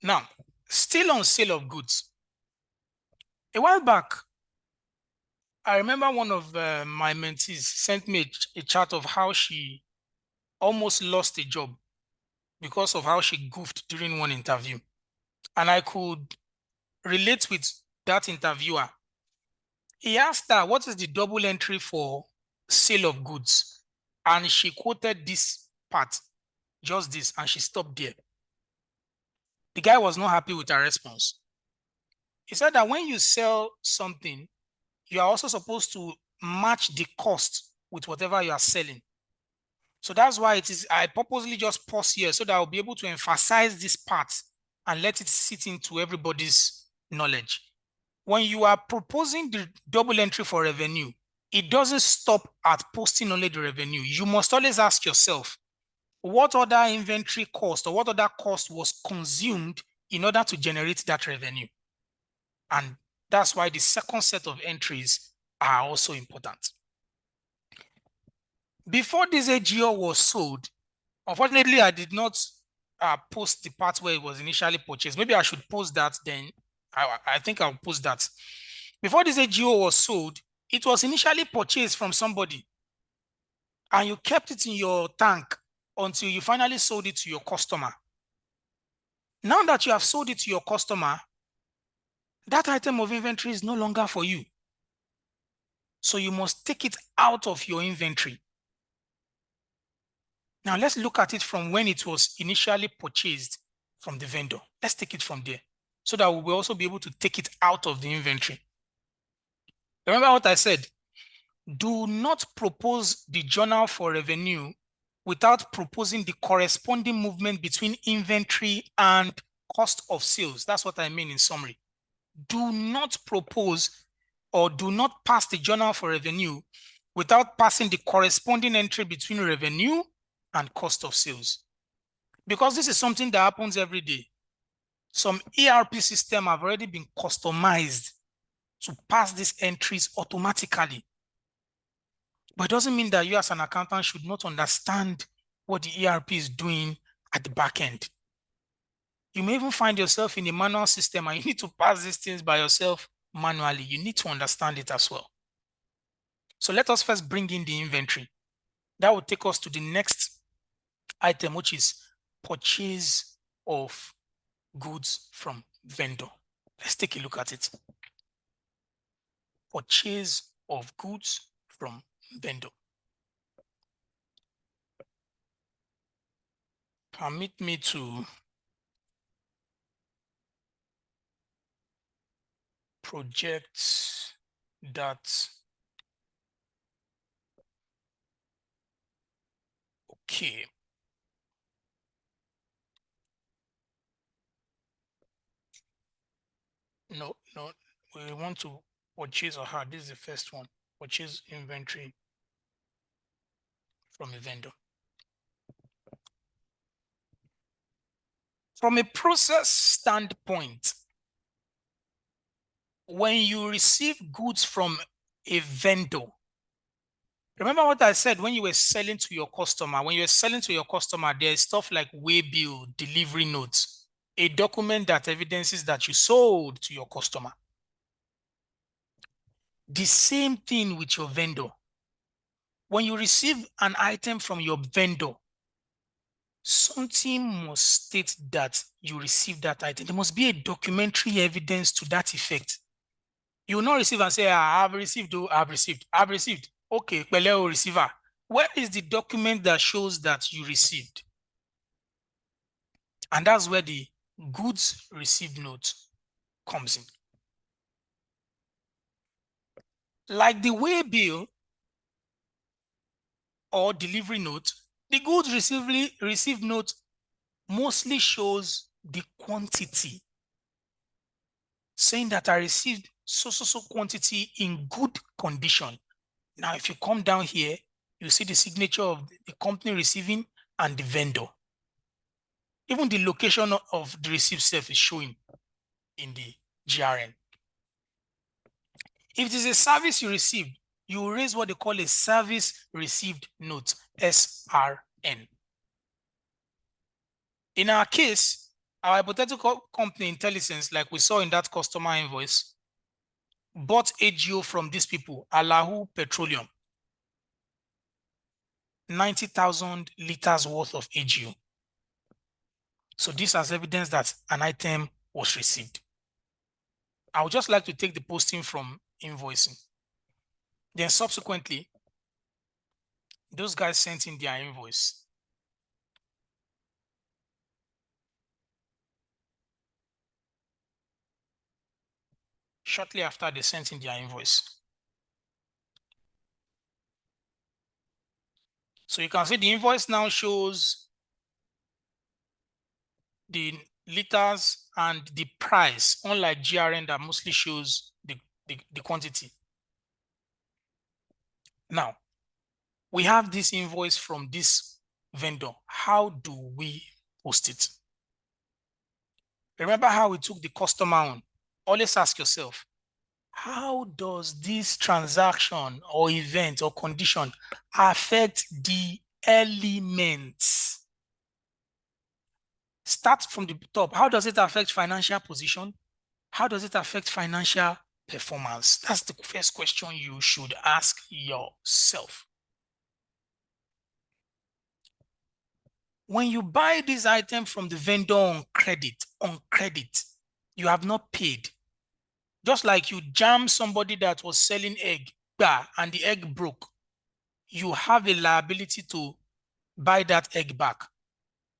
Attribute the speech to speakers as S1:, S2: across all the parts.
S1: Now, still on sale of goods. A while back, I remember one of my mentees sent me a chart of how she almost lost a job because of how she goofed during one interview. And I could relate with that interviewer. He asked her, what is the double entry for sale of goods? And she quoted this part, just this, and she stopped there. The guy was not happy with her response. He said that when you sell something, you are also supposed to match the cost with whatever you are selling. So that's why it is, I purposely just pause here so that I'll be able to emphasize this part and let it sit into everybody's knowledge. When you are proposing the double entry for revenue, it doesn't stop at posting only the revenue. You must always ask yourself, what other inventory cost or what other cost was consumed in order to generate that revenue? And that's why the second set of entries are also important. Before this AGO was sold, unfortunately, I did not post the part where it was initially purchased. Maybe I should post that then. I think I'll post that. Before this AGO was sold, it was initially purchased from somebody and you kept it in your tank until you finally sold it to your customer. Now that you have sold it to your customer, that item of inventory is no longer for you. So you must take it out of your inventory. Now let's look at it from when it was initially purchased from the vendor. Let's take it from there so that we will also be able to take it out of the inventory. Remember what I said? Do not propose the journal for revenue without proposing the corresponding movement between inventory and cost of sales. That's what I mean in summary. Do not propose or do not pass the journal for revenue without passing the corresponding entry between revenue and cost of sales. Because this is something that happens every day. Some ERP systems have already been customized to pass these entries automatically. But it doesn't mean that you as an accountant should not understand what the ERP is doing at the back end. You may even find yourself in a manual system and you need to pass these things by yourself manually. You need to understand it as well. So let us first bring in the inventory. That will take us to the next item, which is purchase of goods from vendor. Let's take a look at it. Purchase of goods from vendor. Permit me to project that. Okay. No, we want to purchase or hard. This is the first one. Purchase inventory from a vendor. From a process standpoint, when you receive goods from a vendor, remember what I said when you were selling to your customer. When you were selling to your customer, there's stuff like waybill, delivery notes, a document that evidences that you sold to your customer. The same thing with your vendor. When you receive an item from your vendor, something must state that you received that item. There must be a documentary evidence to that effect. You will not receive and say, I've received, oh, I've received. Okay, Peleo receiver. Where is the document that shows that you received? And that's where the goods received note comes in. Like the waybill or delivery note, the goods received note mostly shows the quantity, saying that I received so quantity in good condition. Now, if you come down here, you see the signature of the company receiving and the vendor. Even the location of the receipt self is showing in the GRN. If it is a service you received, you will raise what they call a service received note, SRN. In our case, Our hypothetical company Intelligence, like we saw in that customer invoice, bought AGO from these people, Alahu Petroleum, 90,000 liters worth of AGO. So this has evidence that an item was received. I would just like to take the posting from invoicing. Then subsequently, those guys sent in their invoice. Shortly after, they sent in their invoice. So you can see the invoice now shows the liters and the price, unlike GRN that mostly shows the quantity. Now, we have this invoice from this vendor. How do we post it? Remember how we took the customer on? Always ask yourself, how does this transaction or event or condition affect the elements? Start from the top. How does it affect financial position? How does it affect financial performance? That's the first question you should ask yourself. When you buy this item from the vendor on credit, you have not paid. Just like you jam somebody that was selling egg, and the egg broke, you have a liability to buy that egg back.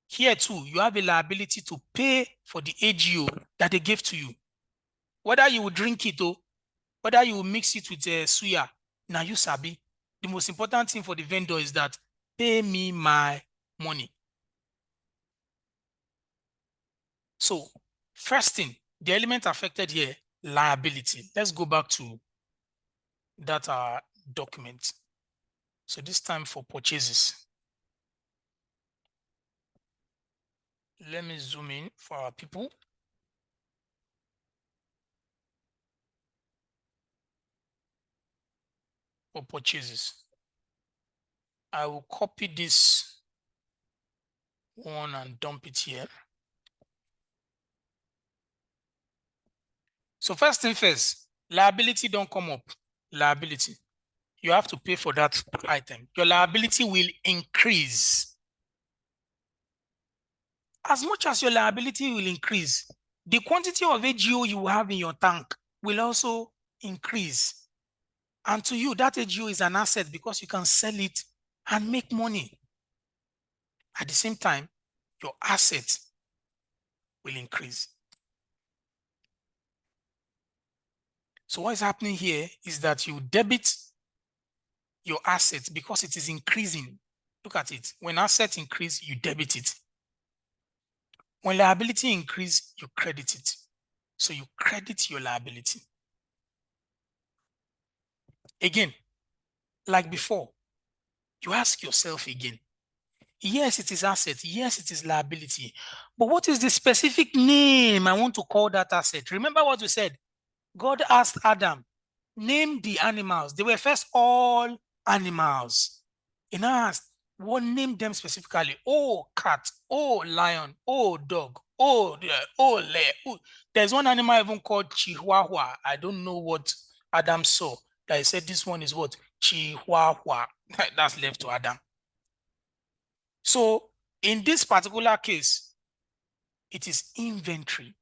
S1: Here too, you have a liability to pay for the AGO that they gave to you. Whether you will drink it or whether you will mix it with suya, now you sabi. The most important thing for the vendor is that pay me my money. So first thing, the element affected here, liability. Let's go back to that document. So this time for purchases. Let me zoom in for our people. For purchases, I will copy this one and dump it here. So first thing first, liability don't come up. Liability. You have to pay for that item. Your liability will increase. As much as your liability will increase, the quantity of AGO you have in your tank will also increase. And to you, that AGO is an asset because you can sell it and make money. At the same time, your asset will increase. So what is happening here is that you debit your asset because it is increasing. Look at it. When asset increase, you debit it. When liability increase, you credit it. So you credit your liability. Again, like before, you ask yourself again, yes, it is asset. Yes, it is liability. But what is the specific name I want to call that asset? Remember what we said? God asked Adam, name the animals. They were first all animals. He now asked, what name them specifically? Oh, cat. Oh, lion. Oh, dog. Oh, there's one animal even called Chihuahua. I don't know what Adam saw. That he said this one is what? Chihuahua. That's left to Adam. So in this particular case, it is inventory.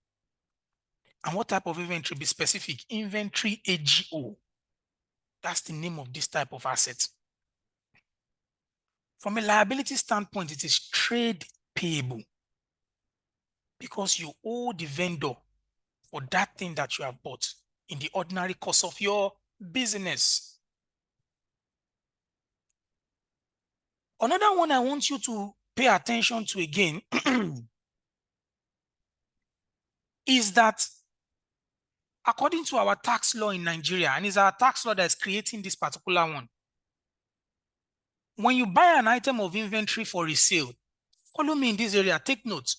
S1: And what type of inventory? Be specific. Inventory AGO. That's the name of this type of asset. From a liability standpoint, it is trade payable because you owe the vendor for that thing that you have bought in the ordinary course of your business. Another one I want you to pay attention to again is that according to our tax law in Nigeria, and it's our tax law that's creating this particular one, when you buy an item of inventory for resale, follow me in this area, take note.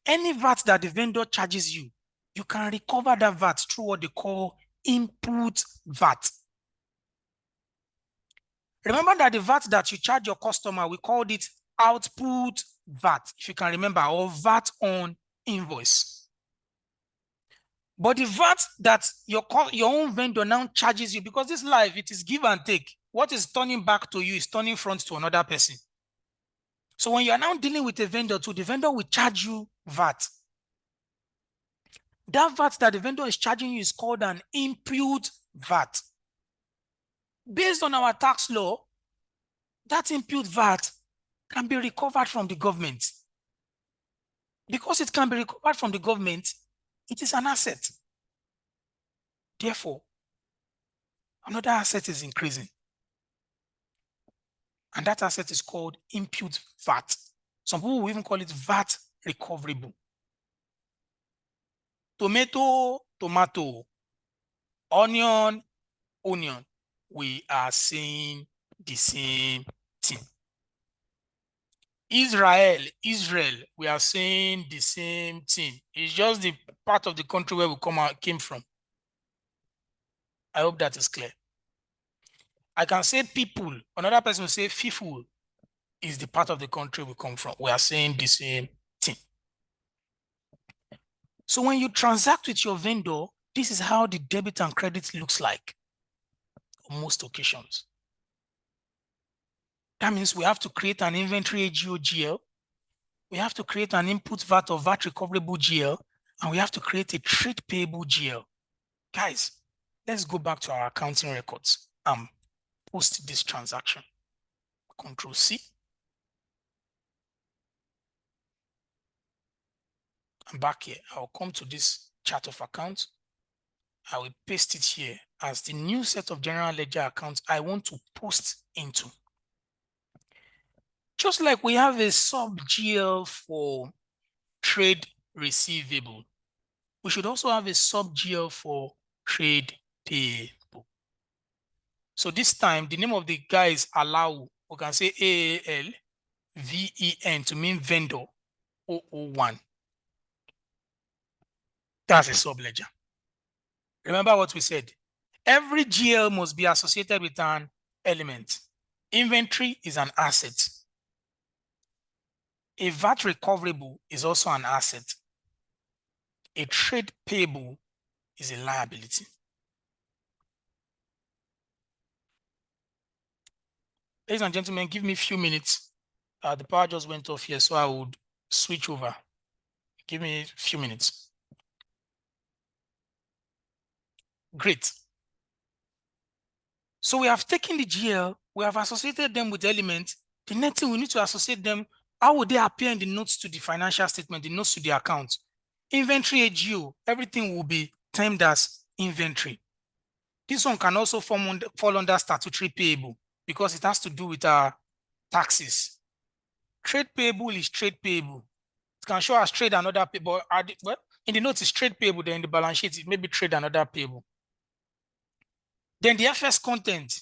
S1: Any VAT that the vendor charges you, you can recover that VAT through what they call input VAT. Remember that the VAT that you charge your customer, we called it output VAT, if you can remember, or VAT on invoice. But the VAT that your own vendor now charges you, because this life, it is give and take. What is turning back to you is turning front to another person. So when you are now dealing with a vendor too, the vendor will charge you VAT. That VAT that the vendor is charging you is called an input VAT. Based on our tax law, that input VAT can be recovered from the government. Because it can be recovered from the government, it is an asset. Therefore, another asset is increasing. And that asset is called input VAT. Some people will even call it VAT recoverable. Tomato, tomato, onion, onion. We are saying the same thing. Israel, Israel, we are saying the same thing. It's just the part of the country where we came from. I hope that is clear. I can say people, another person will say people is the part of the country we come from. We are saying the same thing. So when you transact with your vendor, this is how the debit and credit looks like on most occasions. That means we have to create an inventory AGO GL. We have to create an input VAT or VAT recoverable GL, and we have to create a trade payable GL. Guys, let's go back to our accounting records and post this transaction. Control C. I'm back here. I'll come to this chart of accounts. I will paste it here as the new set of general ledger accounts I want to post into. Just like we have a sub GL for trade receivable, we should also have a sub GL for trade payable. So this time, the name of the guy is allow. We can say AALVEN to mean vendor 001. That's a sub ledger. Remember what we said. Every GL must be associated with an element. Inventory is an asset. A VAT recoverable is also an asset. A trade payable is a liability. Ladies and gentlemen, give me a few minutes. The power just went off here, so I would switch over. Give me a few minutes. Great. So we have taken the GL, we have associated them with elements. The next thing we need to associate them, how would they appear in the notes to the financial statement, the notes to the account? Inventory AGO, everything will be termed as inventory. This one can also fall under statutory payable because it has to do with our taxes. Trade payable is trade payable. It can show as trade and other payable. Well, in the notes it's trade payable, then in the balance sheet it may be trade and other payable. Then the FS content,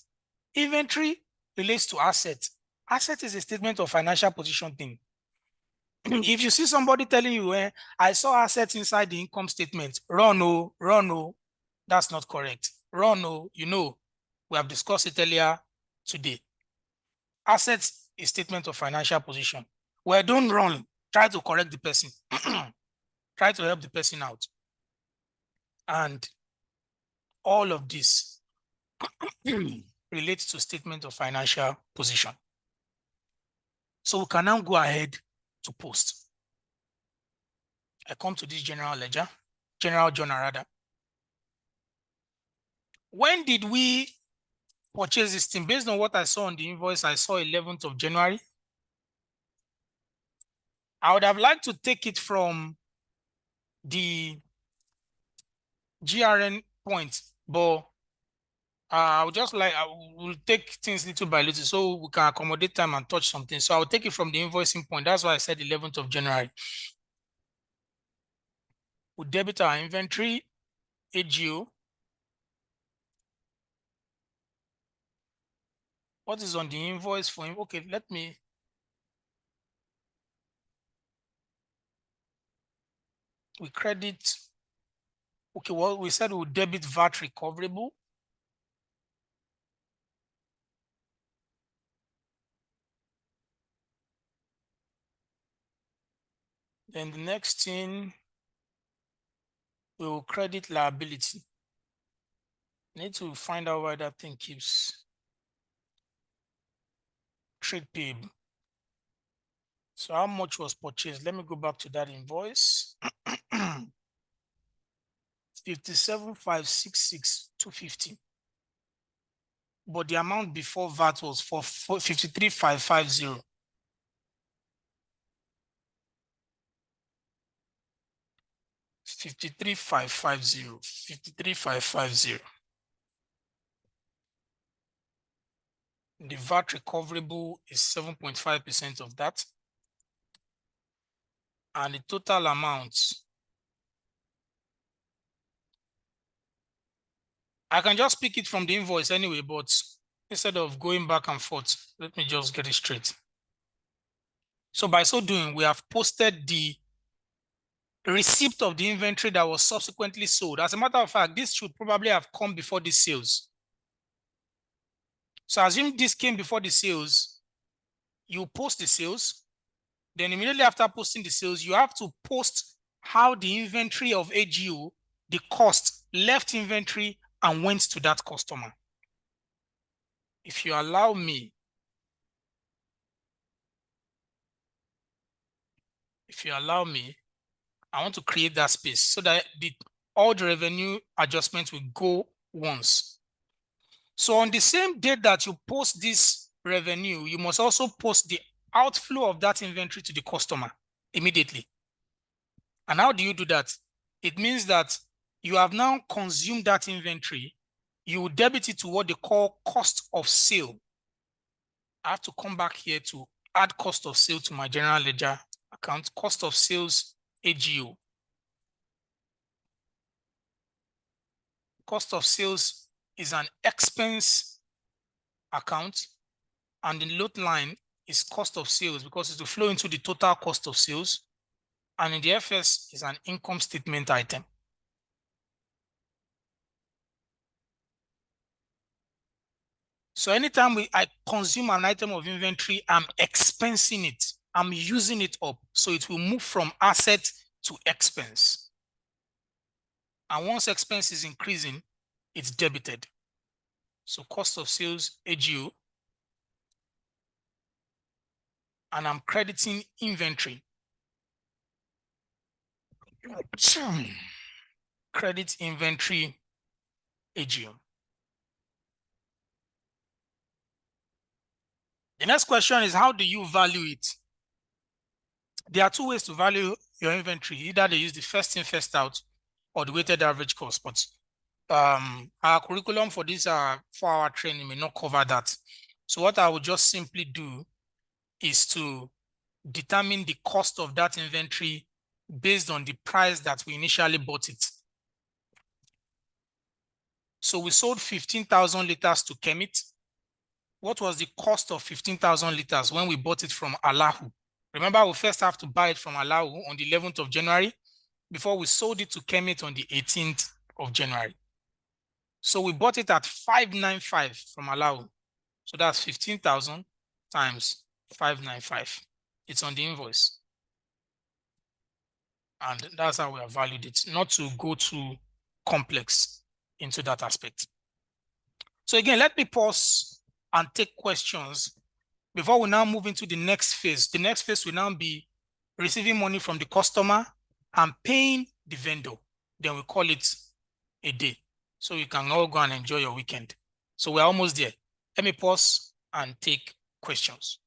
S1: inventory relates to asset. Asset is a statement of financial position thing. If you see somebody telling you, I saw assets inside the income statement, run, that's not correct. Run, we have discussed it earlier today. Assets is statement of financial position. Well, don't run. Try to correct the person. Try to help the person out. And all of this relates to statement of financial position. So we can now go ahead to post. I come to this general ledger, general journal rather. When did we purchase this thing? Based on what I saw on the invoice, I saw 11th of January. I would have liked to take it from the GRN point, but I will take things little by little so we can accommodate time and touch something. So I'll take it from the invoicing point. That's why I said 11th of January. We'll debit our inventory, AGO. What is on the invoice for him? Okay, we credit. Okay, well, we said we'll debit VAT recoverable. Then the next thing, we will credit liability. Need to find out why that thing keeps trade payable. So how much was purchased? Let me go back to that invoice. 57,566,250. But the amount before VAT was for 53,550. 53,550. 53,550. The VAT recoverable is 7.5% of that. And the total amount, I can just pick it from the invoice anyway, but instead of going back and forth, let me just get it straight. So by so doing, we have posted the receipt of the inventory that was subsequently sold. As a matter of fact, this should probably have come before the sales. So assume this came before the sales, you post the sales, then immediately after posting the sales, you have to post how the inventory of AGO, the cost, left inventory and went to that customer. If you allow me, I want to create that space so that all the revenue adjustments will go once. So on the same date that you post this revenue, you must also post the outflow of that inventory to the customer immediately. And how do you do that? It means that you have now consumed that inventory. You will debit it to what they call cost of sale. I have to come back here to add cost of sale to my general ledger account, cost of sales AGO. Cost of sales is an expense account, and the load line is cost of sales because it will flow into the total cost of sales, and in the FS is an income statement item. So anytime I consume an item of inventory, I'm expensing it. I'm using it up. So it will move from asset to expense. And once expense is increasing, it's debited. So cost of sales, AGO. And I'm crediting inventory. Credit inventory, AGO. The next question is, how do you value it? There are two ways to value your inventory. Either they use the first in, first out, or the weighted average cost. But our curriculum for this 4-hour training may not cover that. So what I would just simply do is to determine the cost of that inventory based on the price that we initially bought it. So we sold 15,000 liters to Kemit. What was the cost of 15,000 liters when we bought it from Allahu? Remember, we first have to buy it from Allahu on the 11th of January before we sold it to Kemit on the 18th of January. So we bought it at 595 from Allahu. So that's 15,000 times 595. It's on the invoice. And that's how we have valued it, not to go too complex into that aspect. So again, let me pause and take questions before we now move into the next phase. The next phase will now be receiving money from the customer and paying the vendor. Then we call it a day. So you can all go and enjoy your weekend. So we're almost there. Let me pause and take questions.